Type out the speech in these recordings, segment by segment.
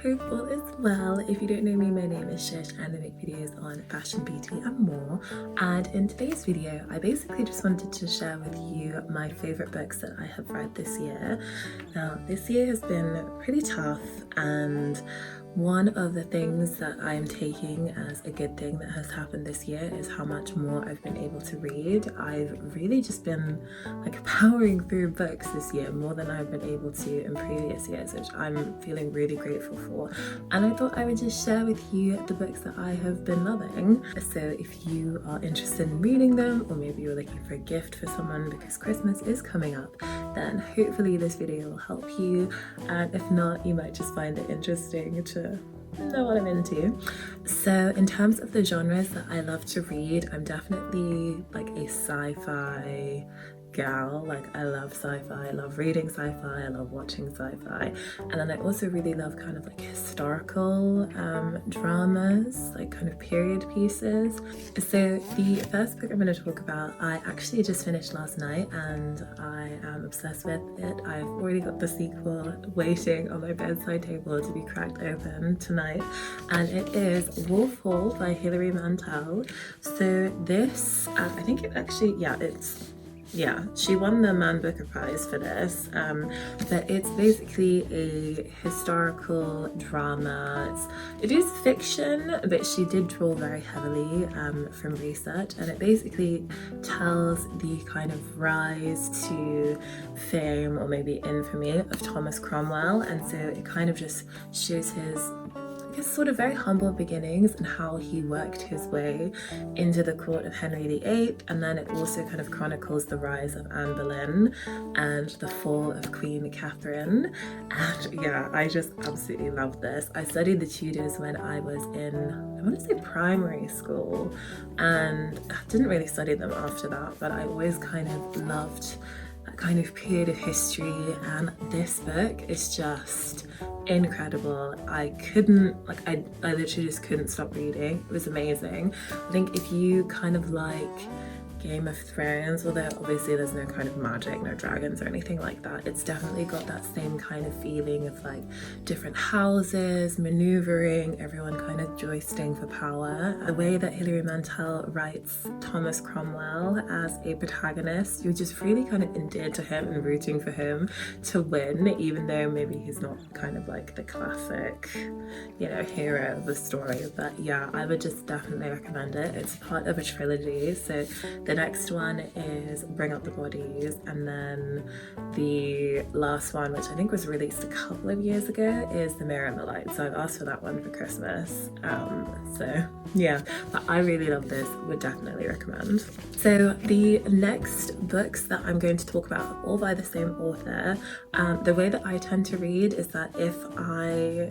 hope all is well. If you don't know me, my name is Shish and I make videos on fashion, beauty and more. And in today's video, I basically just wanted to share with you my favourite books that I have read this year. Now, this year has been pretty tough, and one of the things that I'm taking as a good thing that has happened this year is how much more I've been able to read. I've really just been like powering through books this year more than I've been able to in previous years, which I'm feeling really grateful for. And I thought I would just share with you the books that I have been loving. So if you are interested in reading them, or maybe you're looking for a gift for someone because Christmas is coming up, then hopefully this video will help you. And if not, you might just find it interesting to know what I'm into. So in terms of the genres that I love to read, I'm definitely like a sci-fi gal. Like, I love sci-fi, I love reading sci-fi, I love watching sci-fi, and then I also really love kind of like historical dramas, like kind of period pieces. So the first book I'm going to talk about, I actually just finished last night and I am obsessed with it. I've already got the sequel waiting on my bedside table to be cracked open tonight, and it is Wolf Hall by Hilary Mantel. So this, I think it actually, she won the Man Booker Prize for this, but it's basically a historical drama. It is fiction, but she did draw very heavily from research, and it basically tells the kind of rise to fame, or maybe infamy, of Thomas Cromwell. And so it kind of just shows his sort of very humble beginnings and how he worked his way into the court of Henry VIII, and then it also kind of chronicles the rise of Anne Boleyn and the fall of Queen Catherine. And yeah, I just absolutely love this. I studied the Tudors when I was in, I want to say primary school, and I didn't really study them after that, but I always kind of loved that kind of period of history, and this book is just incredible. I literally just couldn't stop reading. It was amazing. I think if you kind of like Game of Thrones, although obviously there's no kind of magic, no dragons or anything like that, it's definitely got that same kind of feeling of like different houses maneuvering, everyone kind of joisting for power. The way that Hilary Mantel writes Thomas Cromwell as a protagonist, you're just really kind of endeared to him and rooting for him to win, even though maybe he's not kind of like the classic, you know, hero of the story. But yeah, I would just definitely recommend it. It's part of a trilogy, so the next one is Bring Up the Bodies, and then the last one, which I think was released a couple of years ago, is The Mirror and the Light. So I've asked for that one for Christmas. So yeah, but I really love this, would definitely recommend. So the next books that I'm going to talk about are all by the same author. The way that I tend to read is that if I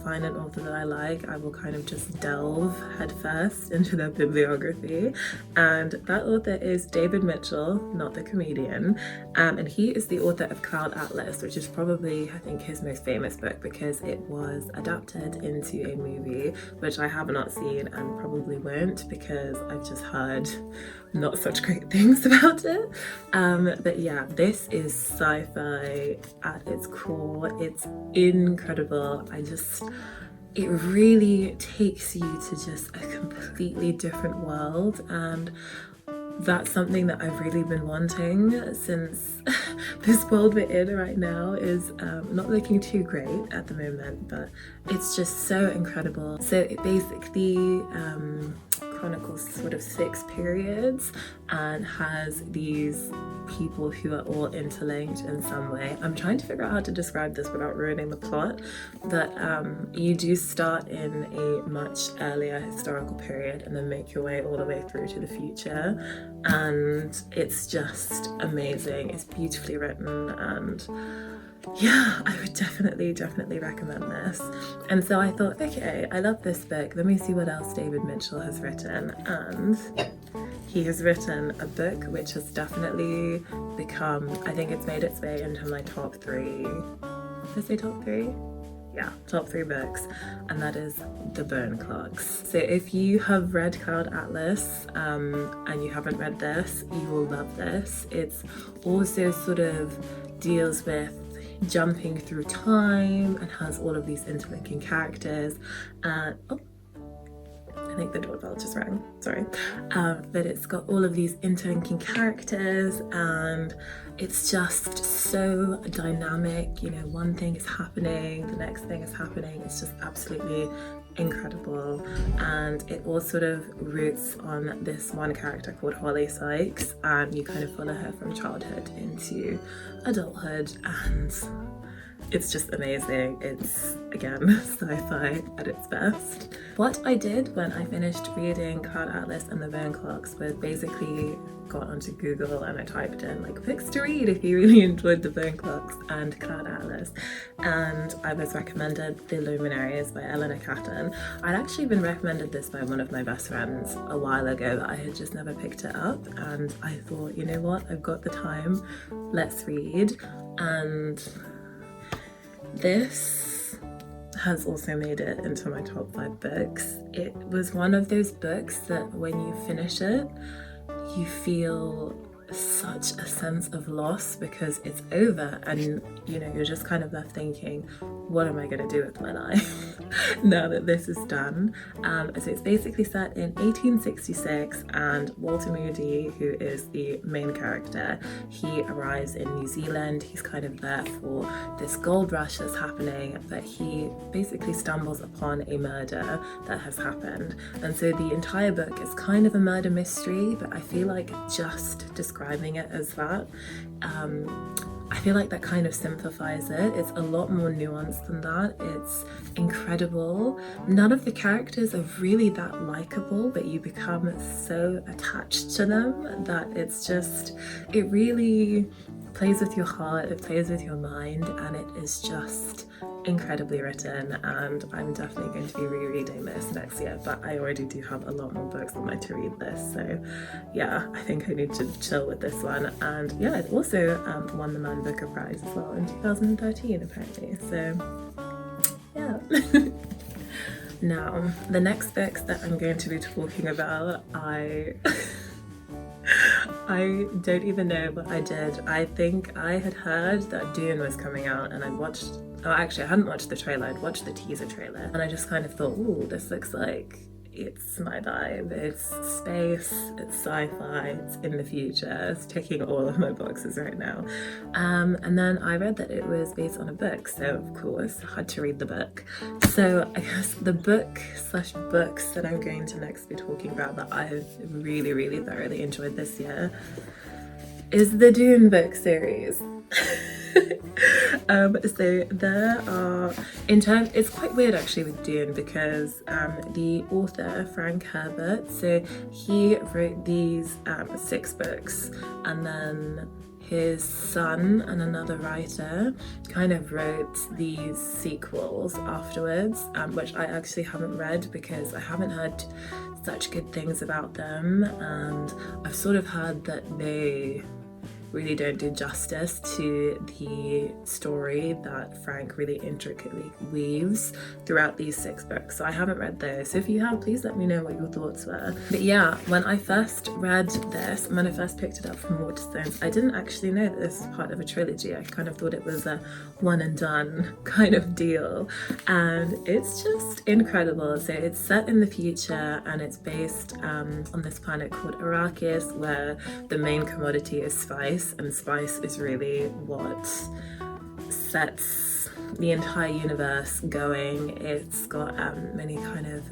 find an author that I like, I will kind of just delve headfirst into their bibliography, and that author is David Mitchell, not the comedian, and he is the author of Cloud Atlas, which is probably, I think, his most famous book because it was adapted into a movie, which I have not seen and probably won't because I've just heard not such great things about it. But yeah, this is sci-fi at its core. It's incredible. It really takes you to just a completely different world, and that's something that I've really been wanting since this world we're in right now is not looking too great at the moment, but it's just so incredible. So it basically chronicles sort of 6 periods and has these people who are all interlinked in some way. I'm trying to figure out how to describe this without ruining the plot, but you do start in a much earlier historical period and then make your way all the way through to the future, and it's just amazing. It's beautifully written, and yeah, I would definitely recommend this. And so I thought, okay, I love this book, let me see what else David Mitchell has written. And he has written a book which has definitely become, I think it's made its way into my top 3. Did I say top 3? Yeah, top 3 books, and that is The Bone Clocks. So if you have read Cloud Atlas and you haven't read this, you will love this. It's also sort of deals with jumping through time and has all of these interlinking characters. And I think the doorbell just rang, sorry. But it's got all of these interlinking characters and it's just so dynamic. You know, one thing is happening, the next thing is happening. It's just absolutely incredible. And it all sort of roots on this one character called Holly Sykes, and you kind of follow her from childhood into adulthood, and it's just amazing. It's, again, sci-fi at its best. What I did when I finished reading Cloud Atlas and the Bone Clocks was basically got onto Google and I typed in like books to read if you really enjoyed the Bone Clocks and Cloud Atlas, and I was recommended The Luminaries by Eleanor Catton. I'd actually been recommended this by one of my best friends a while ago, but I had just never picked it up, and I thought, you know what, I've got the time, let's read. And this has also made it into my top 5 books. It was one of those books that when you finish it, you feel such a sense of loss because it's over, and you know, you're just kind of left thinking, what am I going to do with my life now that this is done? So it's basically set in 1866, and Walter Moody, who is the main character, he arrives in New Zealand. He's kind of there for this gold rush that's happening, but he basically stumbles upon a murder that has happened, and so the entire book is kind of a murder mystery, but I feel like just describing it as that, I feel like that kind of simplifies it. It's a lot more nuanced than that. It's incredible. None of the characters are really that likable, but you become so attached to them that it's just, it really plays with your heart, it plays with your mind, and it is just incredibly written. And I'm definitely going to be rereading this next year, but I already do have a lot more books on my to read list, so yeah, I think I need to chill with this one. And yeah, it also won the Man Booker Prize as well in 2013 apparently, so yeah. Now, the next books that I'm going to be talking about, I don't even know what I did. I think I had heard that Dune was coming out, and I'd watched, oh actually I hadn't watched the trailer, I'd watched the teaser trailer, and I just kind of thought, ooh, this looks like it's my vibe. It's space, it's sci-fi, it's in the future, it's ticking all of my boxes right now. And then I read that it was based on a book, so of course I had to read the book. So I guess the book/books that I'm going to next be talking about that I've really thoroughly enjoyed this year is the Dune book series. So there are, it's quite weird actually with Dune because the author, Frank Herbert, so he wrote these 6 books, and then his son and another writer kind of wrote these sequels afterwards, which I actually haven't read because I haven't heard such good things about them, and I've sort of heard that they really don't do justice to the story that Frank really intricately weaves throughout these 6 books. So I haven't read those. So if you have, please let me know what your thoughts were. But yeah, when I first read this, when I first picked it up from Waterstones, I didn't actually know that this was part of a trilogy. I kind of thought it was a one and done kind of deal. And it's just incredible. So it's set in the future and it's based on this planet called Arrakis, where the main commodity is spice. And spice is really what sets the entire universe going. It's got many kind of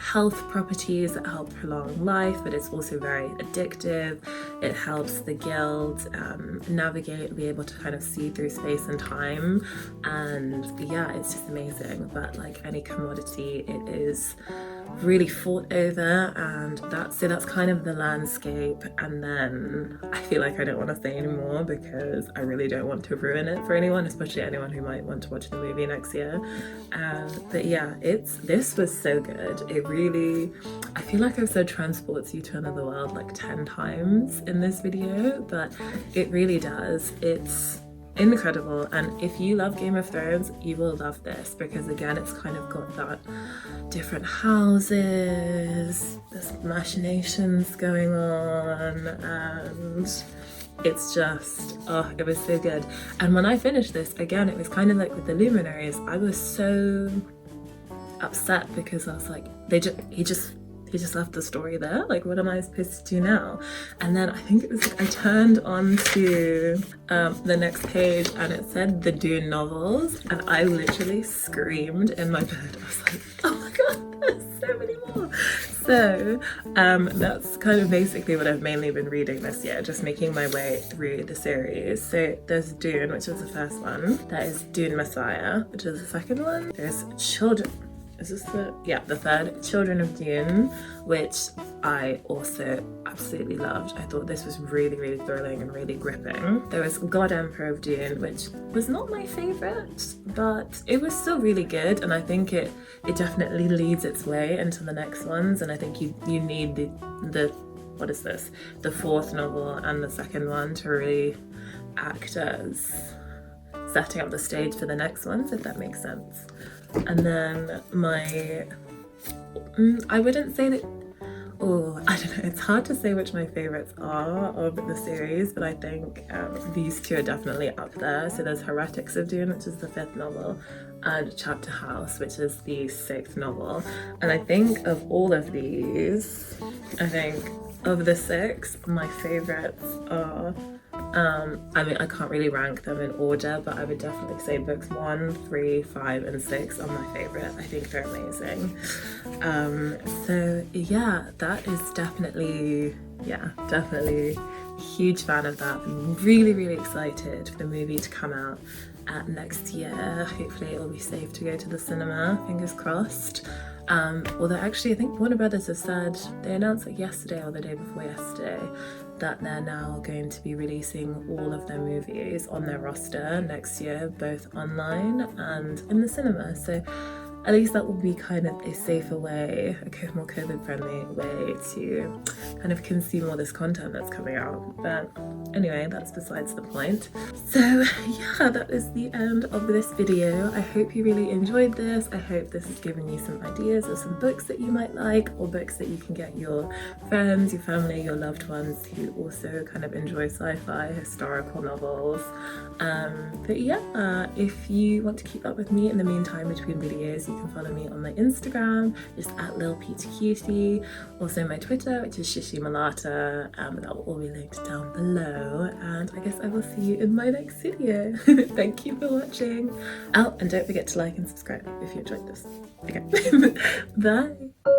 health properties that help prolong life, but it's also very addictive. It helps the guild navigate, be able to kind of see through space and time, and yeah, it's just amazing. But like any commodity, it is really fought over, and that's kind of the landscape. And then I feel like I don't want to say anymore because I really don't want to ruin it for anyone, especially anyone who might want to watch the movie next year. But yeah, this was so good. It really, I feel like I've said transports you to another world like 10 times in this video, but it really does. It's incredible, and if you love Game of Thrones, you will love this because again, it's kind of got that different houses, there's machinations going on, and it's just, oh, it was so good. And when I finished this, again, it was kind of like with the Luminaries, I was so upset because I was like, he just left the story there. Like, what am I supposed to do now? And then I think it was like I turned on to the next page and it said the Dune novels, and I literally screamed in my bed. I was like, oh my god, there's so many more. So that's kind of basically what I've mainly been reading this year, just making my way through the series. So there's Dune, which was the first one. There is Dune Messiah, which is the second one. There's Children. Is this the third? Children of Dune, which I also absolutely loved. I thought this was really, really thrilling and really gripping. There was God Emperor of Dune, which was not my favourite, but it was still really good, and I think it definitely leads its way into the next ones, and I think you need the what is this? The fourth novel and the second one to really act as setting up the stage for the next ones, if that makes sense. And then I wouldn't say that, I don't know, it's hard to say which my favourites are of the series, but I think these two are definitely up there. So there's Heretics of Dune, which is the fifth novel, and Chapter House, which is the sixth novel. And I think of all of these, of the six, my favourites are, I mean, I can't really rank them in order, but I would definitely say books 1, 3, 5, and 6 are my favourite. I think they're amazing. So yeah, that is definitely huge fan of that. I'm really, really excited for the movie to come out next year. Hopefully it will be safe to go to the cinema, fingers crossed. Although actually I think Warner Brothers have said, they announced like yesterday or the day before yesterday, that they're now going to be releasing all of their movies on their roster next year, both online and in the cinema. So at least that will be kind of a safer way, a more COVID-friendly way to kind of consume all this content that's coming out. But anyway, that's besides the point. So yeah, that is the end of this video. I hope you really enjoyed this. I hope this has given you some ideas of some books that you might like, or books that you can get your friends, your family, your loved ones who also kind of enjoy sci-fi, historical novels. But yeah, if you want to keep up with me in the meantime between videos, you can follow me on my Instagram, just at @LilPeterCutie, also my Twitter, which is ShishiMalata, that will all be linked down below, and I guess I will see you in my next video. Thank you for watching. Oh, and don't forget to like and subscribe if you enjoyed this. Okay, bye.